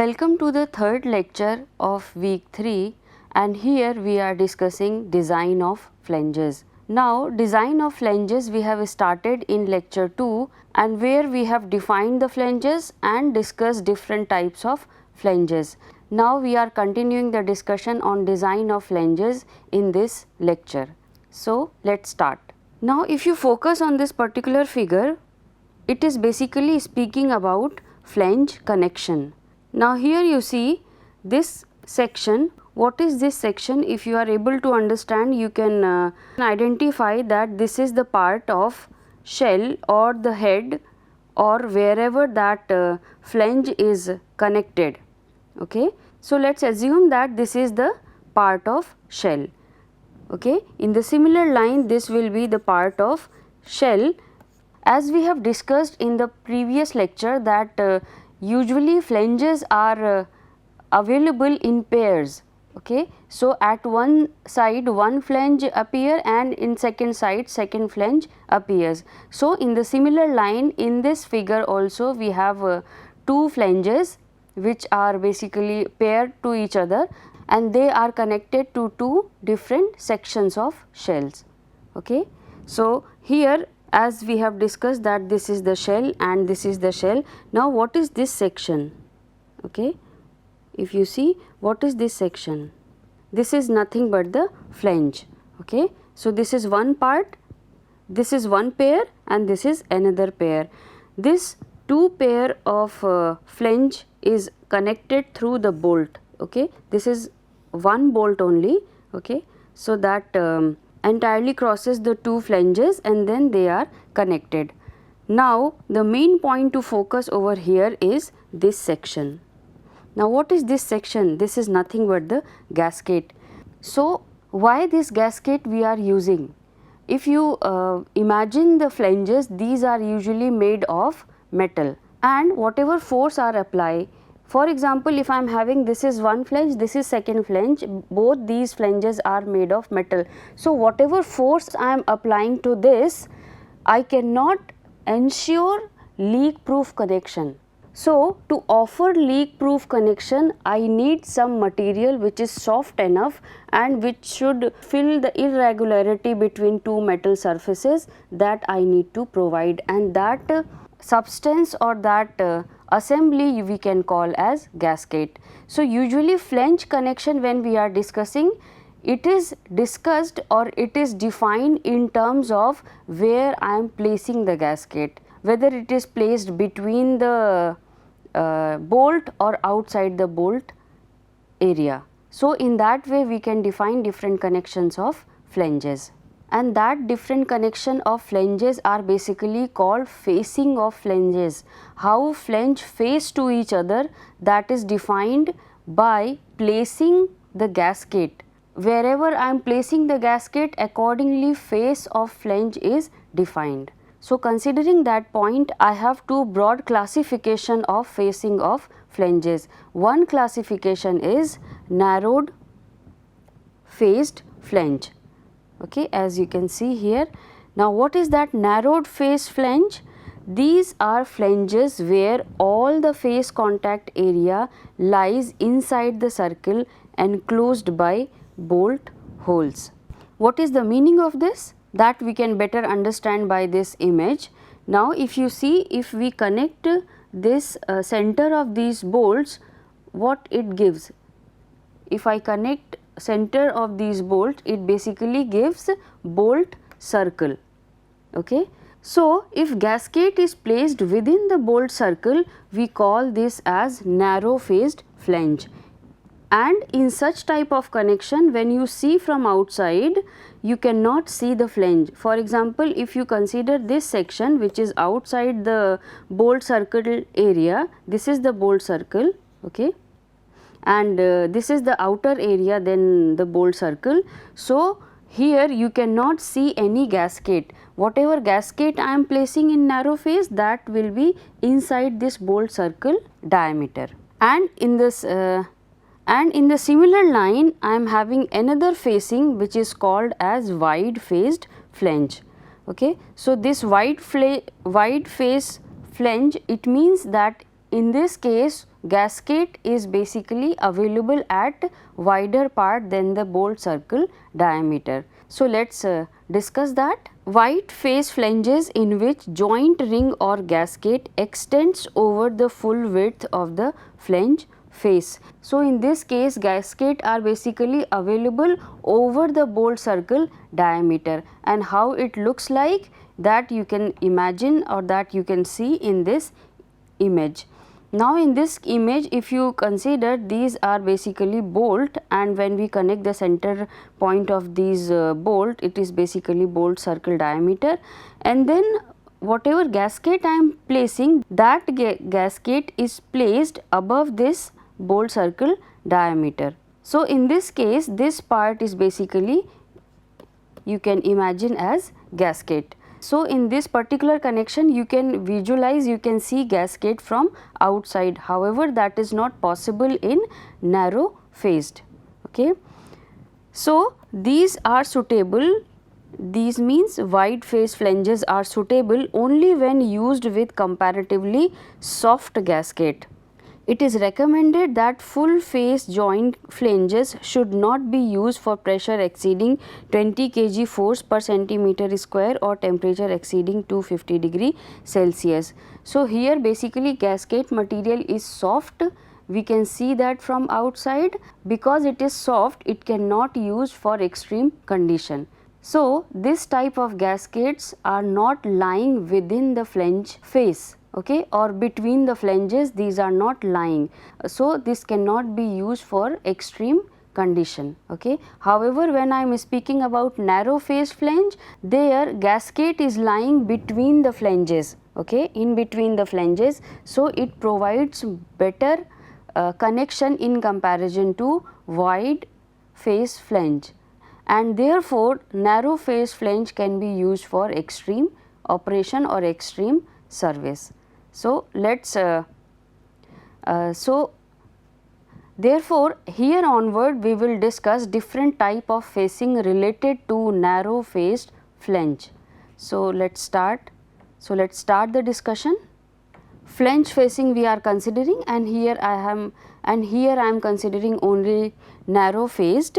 Welcome to the third lecture of week 3, and here we are discussing design of flanges. Now design of flanges we have started in lecture 2, and where we have defined the flanges and discussed different types of flanges. Now we are continuing the discussion on design of flanges in this lecture. So let's start. Now if you focus on this particular figure, it is basically speaking about flange connection. Now here you see this section. What is this section? If you are able to understand, you can identify that this is the part of shell or the head or wherever that flange is connected. Okay. So let us assume that this is the part of shell. Okay. In the similar line, this will be the part of shell. As we have discussed in the previous lecture that usually flanges are available in pairs. Okay. So at one side one flange appear and in second side second flange appears. So in the similar line in this figure also we have two flanges which are basically paired to each other, and they are connected to two different sections of shells. Okay. So here, as we have discussed that this is the shell and this is the shell. Now what is this section? Okay. If you see, what is this section? This is nothing but the flange. Okay. So this is one part, this is one pair and this is another pair. This two pair of flange is connected through the bolt. Okay. This is one bolt only. Okay. So that entirely crosses the two flanges and then they are connected. Now the main point to focus over here is this section. Now what is this section? This is nothing but the gasket. So why this gasket we are using? If you imagine the flanges, these are usually made of metal, and whatever force are applied, for example, if I am having this is one flange, this is second flange, both these flanges are made of metal. So whatever force I am applying to this, I cannot ensure leak proof connection. So to offer leak proof connection, I need some material which is soft enough and which should fill the irregularity between two metal surfaces that I need to provide, and that substance or that assembly we can call as gasket. So usually flange connection, when we are discussing, it is discussed or it is defined in terms of where I am placing the gasket, whether it is placed between the bolt or outside the bolt area. So in that way we can define different connections of flanges, and that different connection of flanges are basically called facing of flanges. How flange face to each other, that is defined by placing the gasket. Wherever I am placing the gasket, accordingly face of flange is defined. So considering that point, I have two broad classification of facing of flanges. One classification is narrowed faced flange. Okay, as you can see here. Now what is that narrowed face flange? These are flanges where all the face contact area lies inside the circle enclosed by bolt holes. What is the meaning of this? That we can better understand by this image. Now if you see, if we connect this center of these bolts, what it gives? If I connect center of these bolts, it basically gives bolt circle. Okay. So if gasket is placed within the bolt circle, we call this as narrow faced flange. And in such type of connection, when you see from outside, you cannot see the flange. For example, if you consider this section which is outside the bolt circle area, this is the bolt circle. Okay. And this is the outer area, then the bolt circle. So here you cannot see any gasket. Whatever gasket I am placing in narrow face, that will be inside this bolt circle diameter. And in this in the similar line, I am having another facing which is called as wide faced flange. Okay. So this wide face flange, it means that in this case gasket is basically available at wider part than the bolt circle diameter. So, let us discuss that. Wide face flanges in which joint ring or gasket extends over the full width of the flange face. So, in this case gasket are basically available over the bolt circle diameter, and how it looks like that you can imagine or that you can see in this image. Now, in this image if you consider these are basically bolt, and when we connect the center point of these bolt, it is basically bolt circle diameter, and then whatever gasket I am placing, that gasket is placed above this bolt circle diameter. So, in this case this part is basically you can imagine as gasket. So, in this particular connection you can visualize, you can see gasket from outside, however that is not possible in narrow faced. Okay. So, these are suitable, these means wide face flanges are suitable only when used with comparatively soft gasket. It is recommended that full face joint flanges should not be used for pressure exceeding 20 kg force per centimeter square or temperature exceeding 250 degree Celsius. So, here basically gasket material is soft, we can see that from outside, because it is soft it cannot use for extreme condition. So, this type of gaskets are not lying within the flange face, okay, or between the flanges, these are not lying. So, this cannot be used for extreme condition. Okay. However, when I am speaking about narrow face flange, there gasket is lying between the flanges, okay, in between the flanges. So, it provides better connection in comparison to wide face flange, and therefore, narrow face flange can be used for extreme operation or extreme service. So, let us therefore, here onward we will discuss different type of facing related to narrow faced flange. So, let us start. So, let us start the discussion. Flange facing we are considering, and here I am considering only narrow faced.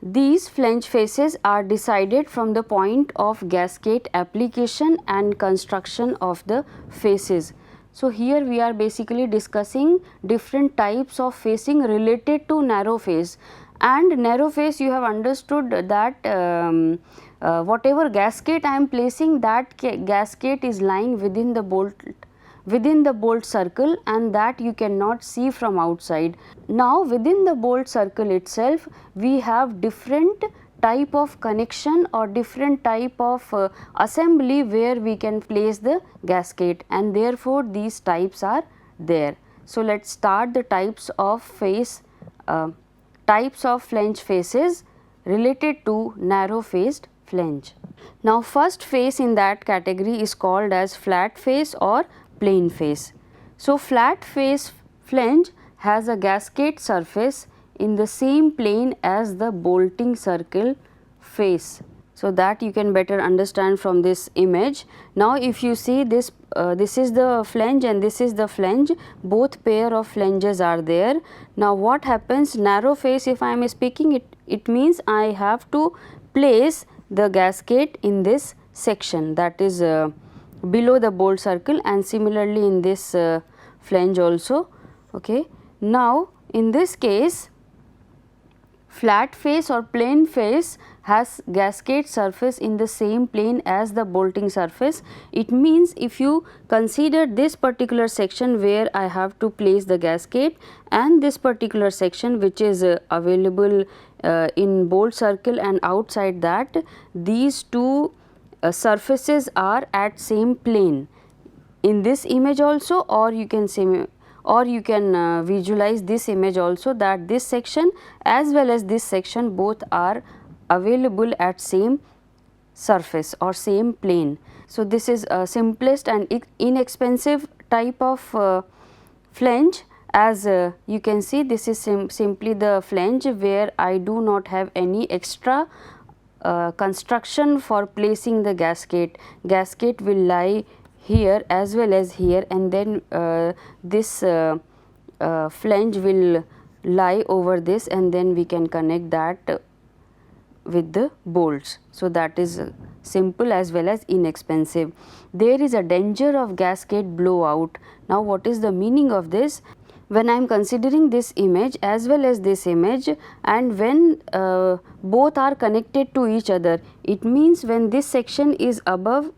These flange faces are decided from the point of gasket application and construction of the faces. So, here we are basically discussing different types of facing related to narrow face, and narrow face you have understood that whatever gasket I am placing, that gasket is lying within the bolt circle, and that you cannot see from outside. Now, within the bolt circle itself we have different type of connection or different type of assembly where we can place the gasket, and therefore, these types are there. So, let us start the types of flange faces related to narrow faced flange. Now, first face in that category is called as flat face or plane face. So, flat face flange has a gasket surface in the same plane as the bolting circle face. So, that you can better understand from this image. Now, if you see this, this is the flange and this is the flange, both pair of flanges are there. Now, what happens, narrow face if I am speaking, it means I have to place the gasket in this section, that is below the bolt circle, and similarly in this flange also. Okay. Now, in this case flat face or plane face has gasket surface in the same plane as the bolting surface. It means if you consider this particular section where I have to place the gasket, and this particular section which is available in bolt circle, and outside that, these two surfaces are at same plane in this image also, or you can say, or you can visualize this image also, that this section as well as this section both are available at same surface or same plane. So, this is a simplest and inexpensive type of flange. As you can see, this is simply the flange where I do not have any extra construction for placing the gasket. Gasket will lie here as well as here, and then this flange will lie over this, and then we can connect that with the bolts. So, that is simple as well as inexpensive. There is a danger of gasket blowout. Now, what is the meaning of this? When I am considering this image as well as this image, and when both are connected to each other, it means when this section is above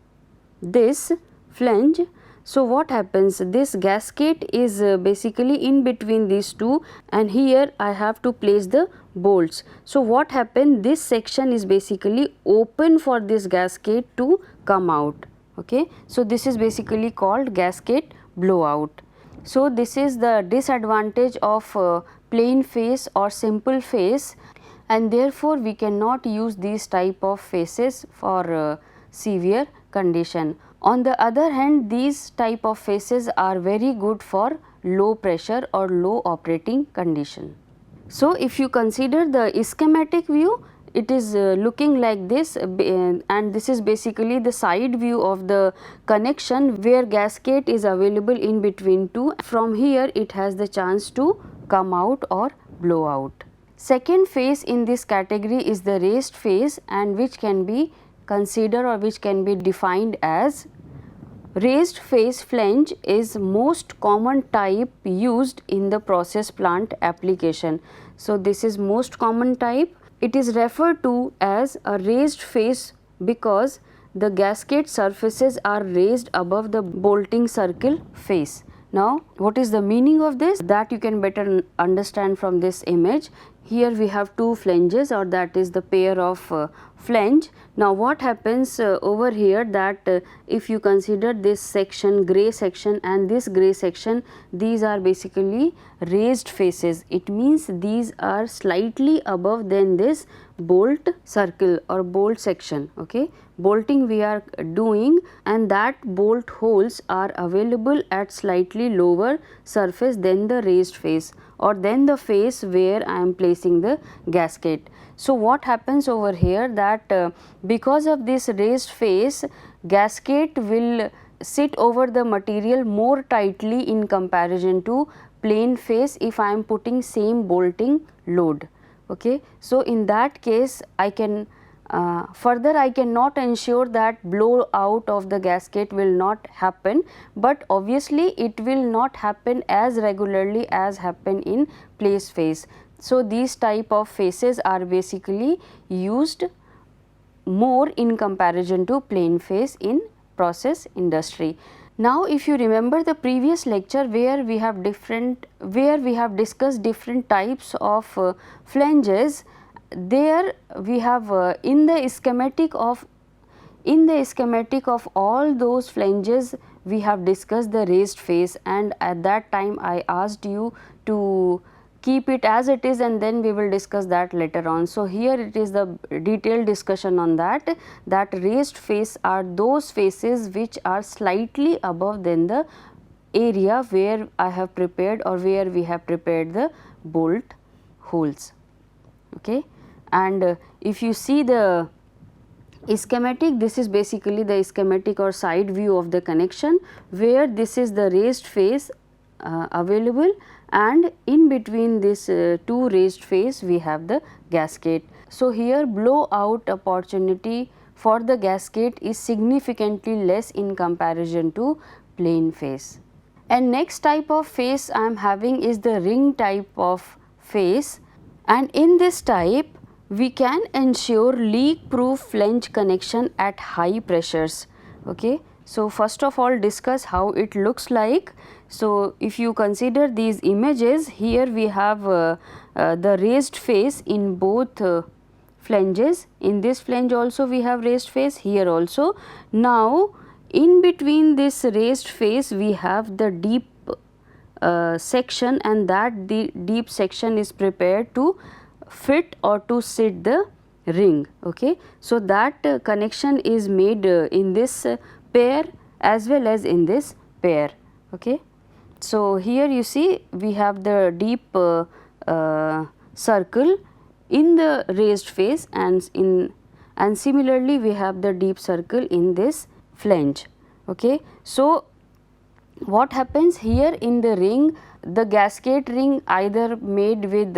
this flange, so what happens, this gasket is basically in between these two, and here I have to place the bolts. So, what happened, this section is basically open for this gasket to come out. Okay. So, this is basically called gasket blowout. So, this is the disadvantage of plain face or simple face, and therefore, we cannot use these type of faces for severe condition. On the other hand, these type of faces are very good for low pressure or low operating condition. So, if you consider the schematic view, it is looking like this, and this is basically the side view of the connection where gasket is available in between two. From here it has the chance to come out or blow out. Second face in this category is the raised face, and which can be considered or which can be defined as raised face flange is most common type used in the process plant application. So, this is most common type. It is referred to as a raised face because the gasket surfaces are raised above the bolting circle face. Now, what is the meaning of this? That you can better understand from this image. Here we have two flanges, or that is the pair of flange. Now, what happens over here, that if you consider this section, gray section and this gray section, these are basically raised faces. It means these are slightly above than this bolt circle or bolt section. Okay. Bolting we are doing, and that bolt holes are available at slightly lower surface than the raised face or than the face where I am placing the gasket. So, what happens over here, that because of this raised face, gasket will sit over the material more tightly in comparison to plain face if I am putting same bolting load. Okay. So, in that case I can further I cannot ensure that blowout of the gasket will not happen, but obviously it will not happen as regularly as happen in place face. So, these type of faces are basically used more in comparison to plain face in process industry. Now, if you remember the previous lecture where we have discussed different types of flanges, there we have in the schematic of all those flanges we have discussed the raised face, and at that time I asked you to keep it as it is, and then we will discuss that later on. So, here it is the detailed discussion on that raised face are those faces which are slightly above than the area where I have prepared or where we have prepared the bolt holes. Okay. And if you see the schematic, this is basically the schematic or side view of the connection, where this is the raised face available, and in between this two raised face we have the gasket. So, here blowout opportunity for the gasket is significantly less in comparison to plain face. And next type of face I am having is the ring type of face, and in this type we can ensure leak proof flange connection at high pressures. Okay. So, first of all discuss how it looks like. So, if you consider these images, here we have the raised face in both flanges. In this flange also we have raised face, here also. Now, in between this raised face we have the deep section, and that the deep section is prepared to fit or to sit the ring. Okay. So, that connection is made in this pair as well as in this pair. Okay. So, here you see we have the deep circle in the raised face, and similarly we have the deep circle in this flange. Okay. So, what happens here in the ring, the gasket ring either made with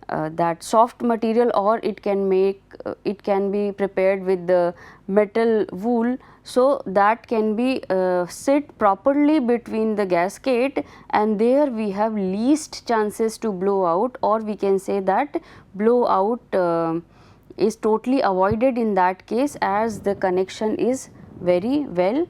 that soft material, or it can be prepared with the metal wool, so that can be sit properly between the gasket, and there we have least chances to blow out, or we can say that blowout is totally avoided in that case, as the connection is very well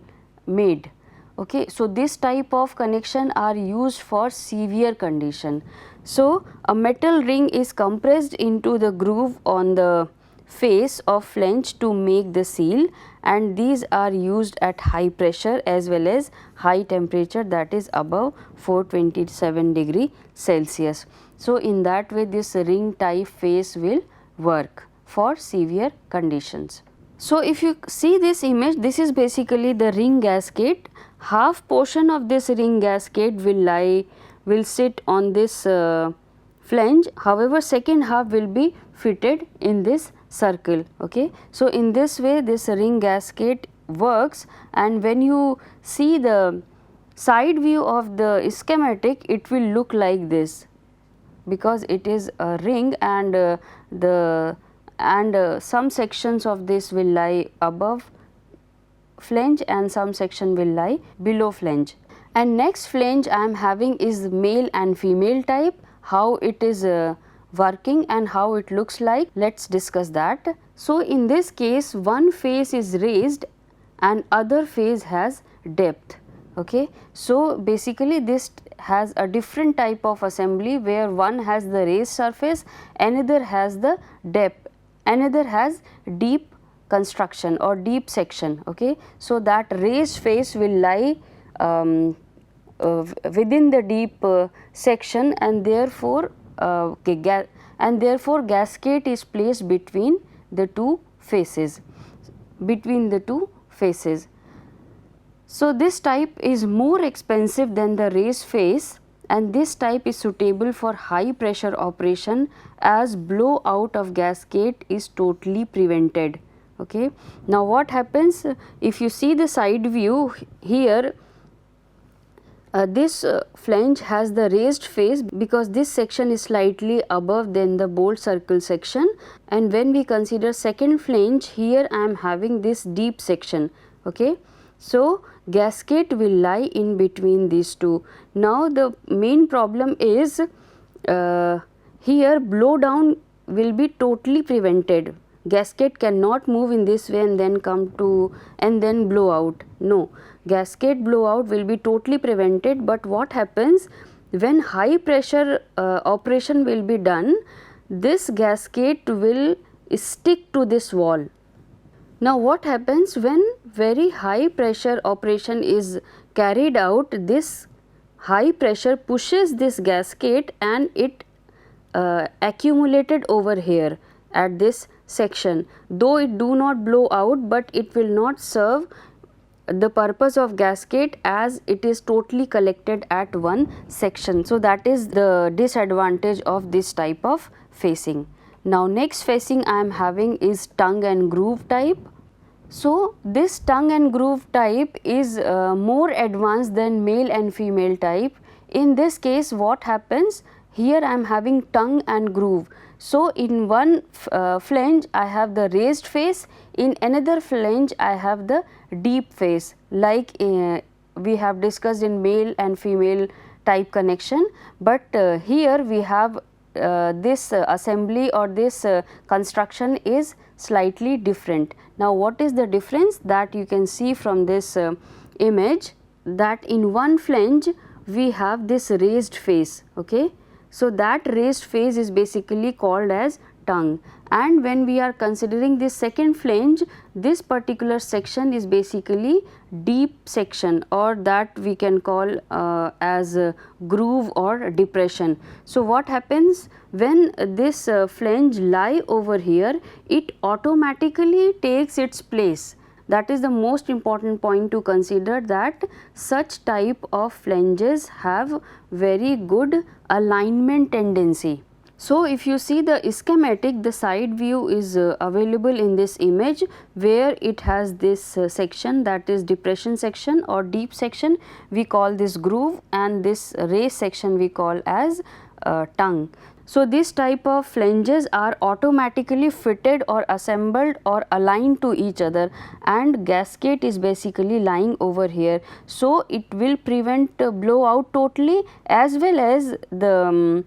made. Okay. So, this type of connection are used for severe condition. So, a metal ring is compressed into the groove on the face of flange to make the seal, and these are used at high pressure as well as high temperature, that is above 427 degree Celsius. So, in that way this ring type face will work for severe conditions. So, if you see this image, this is basically the ring gasket. Half portion of this ring gasket will sit on this flange, however second half will be fitted in this circle. Okay. So, in this way this ring gasket works, and when you see the side view of the schematic, it will look like this, because it is a ring, and some sections of this will lie above flange and some section will lie below flange. And next flange I am having is male and female type. How it is working and how it looks like, let us discuss that. So, in this case one face is raised and other face has depth. Okay. So, basically this has a different type of assembly, where one has the raised surface, another has the depth, another has deep construction or deep section. Okay. So, that raised face will lie within the deep section, and therefore gasket is placed between the two faces, So, this type is more expensive than the raised face, and this type is suitable for high pressure operation, as blowout of gasket is totally prevented. Okay. Now, what happens if you see the side view here, this flange has the raised face, because this section is slightly above than the bolt circle section, and when we consider second flange, here I am having this deep section. Okay. So, gasket will lie in between these two. Now, the main problem is here blow down will be totally prevented. Gasket cannot move in this way and then come to and then blow out. No, gasket blowout will be totally prevented, but what happens when high pressure operation will be done, this gasket will stick to this wall. Now, what happens when very high pressure operation is carried out, this high pressure pushes this gasket and it accumulated over here at this section. Though it do not blow out, but it will not serve the purpose of gasket, as it is totally collected at one section. So, that is the disadvantage of this type of facing. Now, next facing I am having is tongue and groove type. So, this tongue and groove type is more advanced than male and female type. In this case, what happens? Here I am having tongue and groove. So, in one flange I have the raised face, in another flange I have the deep face, like we have discussed in male and female type connection, but here we have this assembly or this construction is slightly different. Now, what is the difference? That you can see from this image, that in one flange we have this raised face. Okay. So, that raised face is basically called as tongue, and when we are considering this second flange, this particular section is basically deep section, or that we can call as groove or depression. So, what happens when this flange lie over here, it automatically takes its place. That is the most important point to consider, that such type of flanges have very good alignment tendency. So, if you see the schematic, the side view is available in this image, where it has this section, that is depression section or deep section, we call this groove, and this race section we call as tongue. So, this type of flanges are automatically fitted or assembled or aligned to each other, and gasket is basically lying over here. So, it will prevent blowout totally, as well as the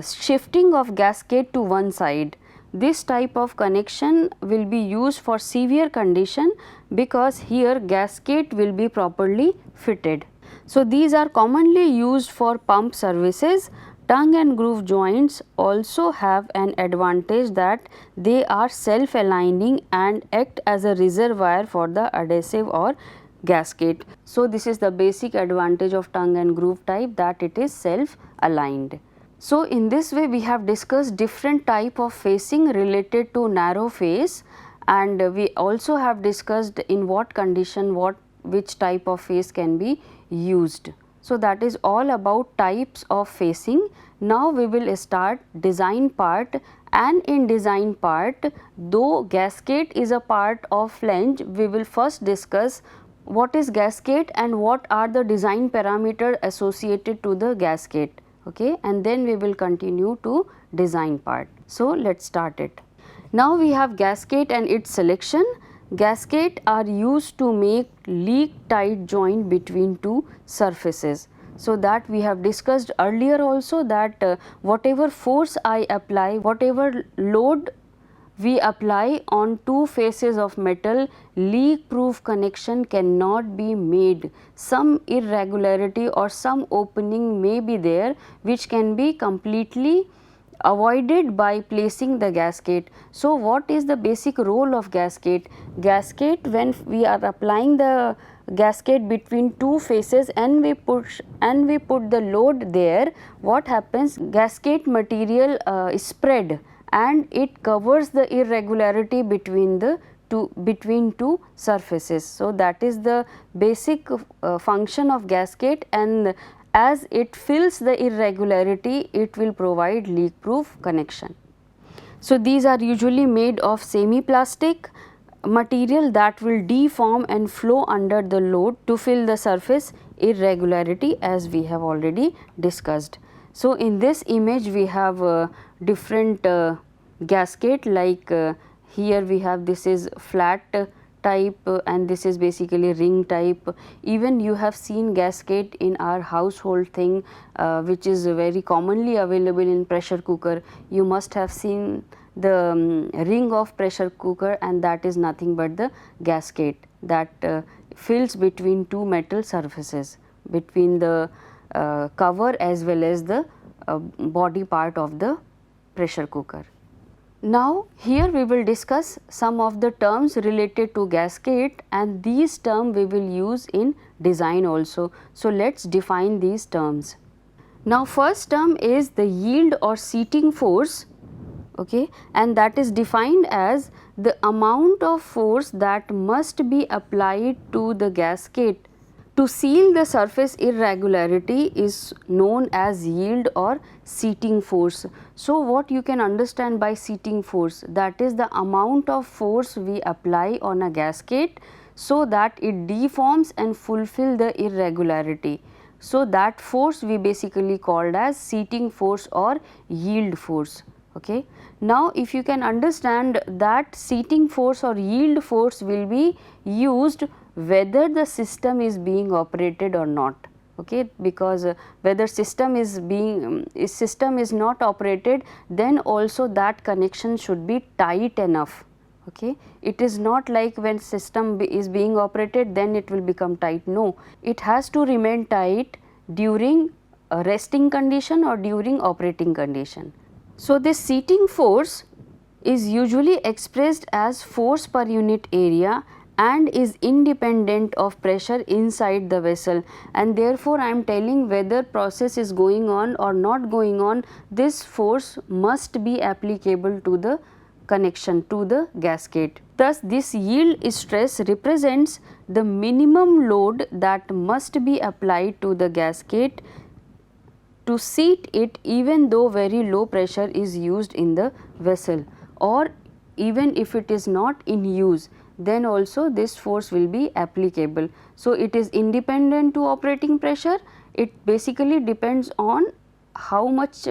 shifting of gasket to one side. This type of connection will be used for severe condition, because here gasket will be properly fitted. So, these are commonly used for pump services. Tongue and groove joints also have an advantage that they are self-aligning and act as a reservoir for the adhesive or gasket. So, this is the basic advantage of tongue and groove type, that it is self-aligned. So, in this way we have discussed different type of facing related to narrow face, and we also have discussed in what condition which type of face can be used. So, that is all about types of facing. Now, we will start design part, and in design part, though gasket is a part of flange, we will first discuss what is gasket and what are the design parameters associated to the gasket. Okay, and then we will continue to design part. So, let us start it. Now, we have gasket and its selection. Gasket are used to make leak tight joint between two surfaces. So, that we have discussed earlier also, that whatever force I apply, whatever load we apply on two faces of metal, leak proof connection cannot be made. Some irregularity or some opening may be there, which can be completely avoided by placing the gasket. So, what is the basic role of gasket? Gasket, when we are applying the gasket between two faces and we put the load there, what happens? Gasket material spread, and it covers the irregularity between two surfaces. So, that is the basic function of gasket, and as it fills the irregularity, it will provide leak proof connection. So, these are usually made of semi plastic material that will deform and flow under the load to fill the surface irregularity, as we have already discussed. So, in this image we have different gasket, like here we have, this is flat type and this is basically ring type. Even you have seen gasket in our household thing, which is very commonly available in pressure cooker. You must have seen the ring of pressure cooker, and that is nothing but the gasket that fills between two metal surfaces, between the cover as well as the body part of the pressure cooker. Now, here we will discuss some of the terms related to gasket, and these terms we will use in design also. So, let us define these terms. Now, first term is the yield or seating force, okay, and that is defined as the amount of force that must be applied to the gasket to seal the surface irregularity is known as yield or seating force. So, what you can understand by seating force? That is the amount of force we apply on a gasket so that it deforms and fulfill the irregularity. So, that force we basically called as seating force or yield force. Okay. Now, if you can understand that seating force or yield force will be used whether the system is being operated or not, okay, because whether system is not operated, then also that connection should be tight enough. Okay. It is not like when system is being operated, then it will become tight. No, it has to remain tight during a resting condition or during operating condition. So, this seating force is usually expressed as force per unit area and is independent of pressure inside the vessel, and therefore, I am telling whether process is going on or not going on, this force must be applicable to the connection, to the gasket. Thus, this yield stress represents the minimum load that must be applied to the gasket to seat it even though very low pressure is used in the vessel, or even if it is not in use, then also this force will be applicable. So, it is independent to operating pressure. It basically depends on how much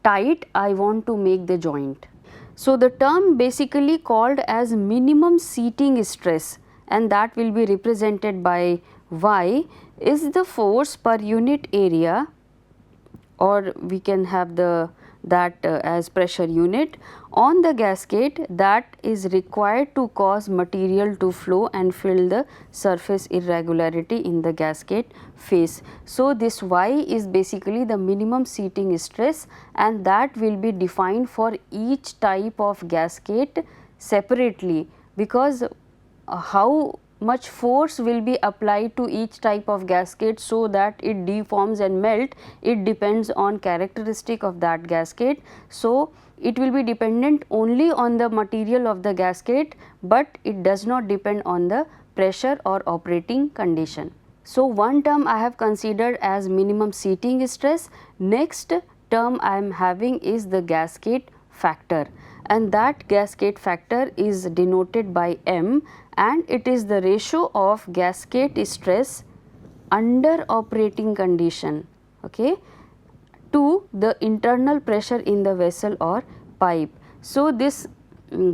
tight I want to make the joint. So, the term basically called as minimum seating stress, and that will be represented by Y, is the force per unit area, or we can have that as pressure unit, on the gasket that is required to cause material to flow and fill the surface irregularity in the gasket face. So, this Y is basically the minimum seating stress, and that will be defined for each type of gasket separately, because how much force will be applied to each type of gasket so that it deforms and melt, it depends on characteristic of that gasket. So, it will be dependent only on the material of the gasket, but it does not depend on the pressure or operating condition. So, one term I have considered as minimum seating stress. Next term I am having is the gasket factor, and that gasket factor is denoted by M, and it is the ratio of gasket stress under operating condition, okay, to the internal pressure in the vessel or pipe. So, this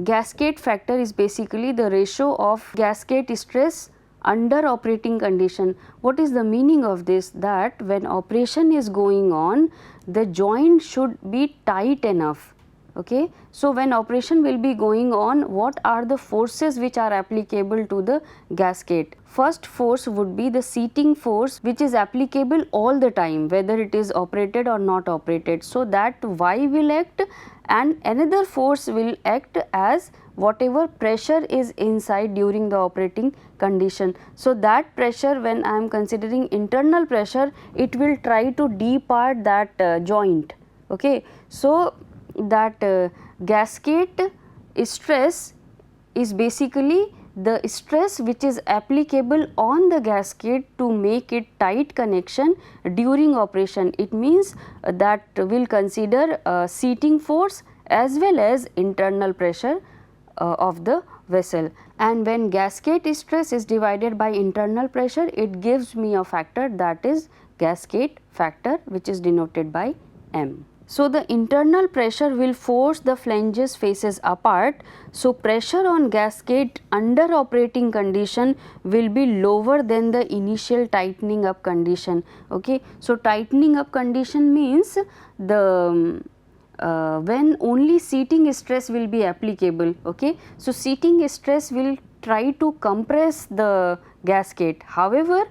gasket factor is basically the ratio of gasket stress under operating condition. What is the meaning of this? That when operation is going on, the joint should be tight enough. Okay. So, when operation will be going on, what are the forces which are applicable to the gasket? First force would be the seating force, which is applicable all the time, whether it is operated or not operated. So, that Y will act, and another force will act as whatever pressure is inside during the operating condition. So, that pressure, when I am considering internal pressure, it will try to depart that joint. Okay. So, that gasket stress is basically the stress which is applicable on the gasket to make it tight connection during operation. It means that will consider seating force as well as internal pressure of the vessel, and when gasket stress is divided by internal pressure, it gives me a factor, that is gasket factor, which is denoted by M. So, the internal pressure will force the flanges faces apart. So, pressure on gasket under operating condition will be lower than the initial tightening up condition. Okay. So, tightening up condition means the when only seating stress will be applicable. Okay. So, seating stress will try to compress the gasket. However,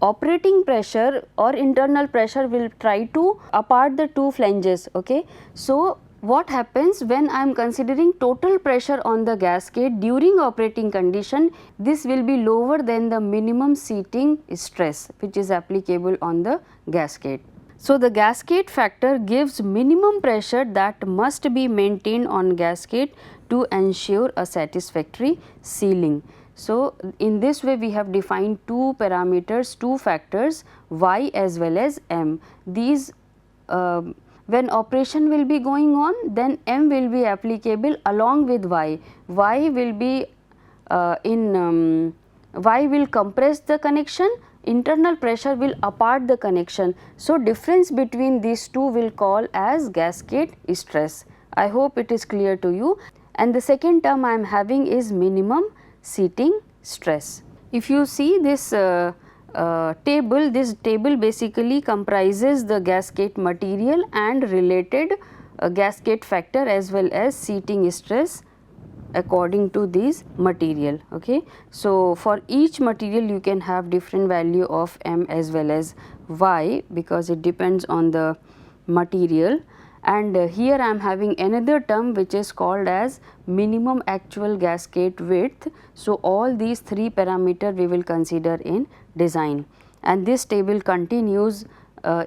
operating pressure or internal pressure will try to apart the two flanges. Okay. So, what happens when I am considering total pressure on the gasket during operating condition, this will be lower than the minimum seating stress which is applicable on the gasket. So, the gasket factor gives minimum pressure that must be maintained on gasket to ensure a satisfactory sealing. So, in this way we have defined two parameters, two factors, Y as well as M. These when operation will be going on, then M will be applicable along with Y. Y will be Y will compress the connection, internal pressure will apart the connection. So, difference between these two will call as gasket stress. I hope it is clear to you. And the second term I am having is minimum seating stress. If you see this table, this table basically comprises the gasket material and related gasket factor as well as seating stress according to these material. Okay. So, for each material you can have different value of M as well as Y, because it depends on the material. And here I am having another term which is called as minimum actual gasket width. So, all these three parameter we will consider in design, and this table continues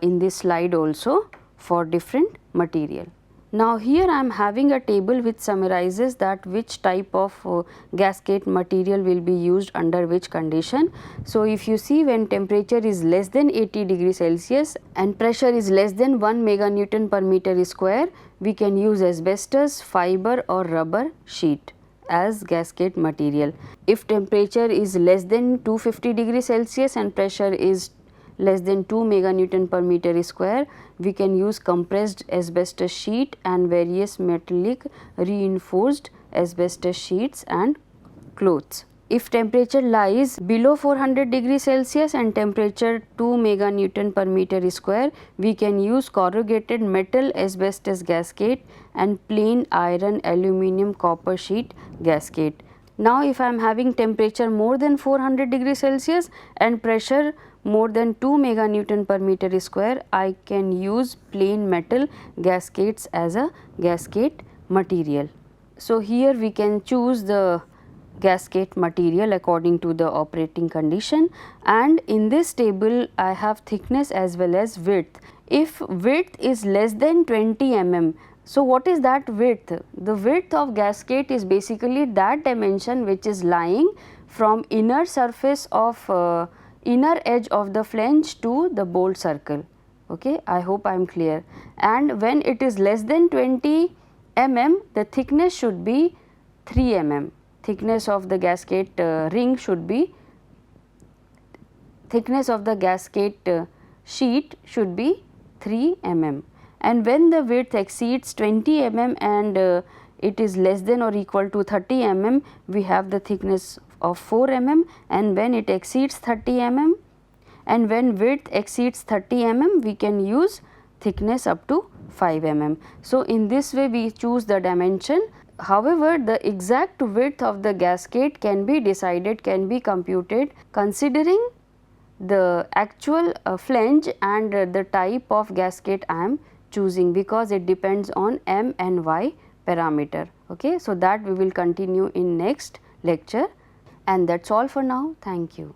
in this slide also for different material. Now here I am having a table which summarizes that which type of gasket material will be used under which condition. So if you see, when temperature is less than 80 degrees Celsius and pressure is less than 1 meganewton per meter square, we can use asbestos, fiber or rubber sheet as gasket material. If temperature is less than 250 degrees Celsius and pressure is less than 2 meganewton per meter square, we can use compressed asbestos sheet and various metallic reinforced asbestos sheets and cloths. If temperature lies below 400 degrees Celsius and temperature 2 meganewton per meter square, we can use corrugated metal asbestos gasket and plain iron aluminum copper sheet gasket. Now if I am having temperature more than 400 degrees Celsius and pressure more than 2 meganewton per meter square, I can use plain metal gaskets as a gasket material. So here we can choose the gasket material according to the operating condition, and in this table I have thickness as well as width. If width is less than 20 mm, so what is that width? The width of gasket is basically that dimension which is lying from inner surface of inner edge of the flange to the bolt circle. Okay, I hope I am clear. And when it is less than 20 mm, the thickness should be 3 mm. Thickness of the gasket ring should be, thickness of the gasket sheet should be 3 mm. And when the width exceeds 20 mm and it is less than or equal to 30 mm, we have the thickness of 4 mm, and when it exceeds 30 mm and when width exceeds 30 mm, we can use thickness up to 5 mm. So in this way we choose the dimension. However, the exact width of the gasket can be decided, can be computed considering the actual flange and the type of gasket I am choosing, because it depends on M and Y parameter. Okay, so that we will continue in next lecture, and that's all for now. Thank you.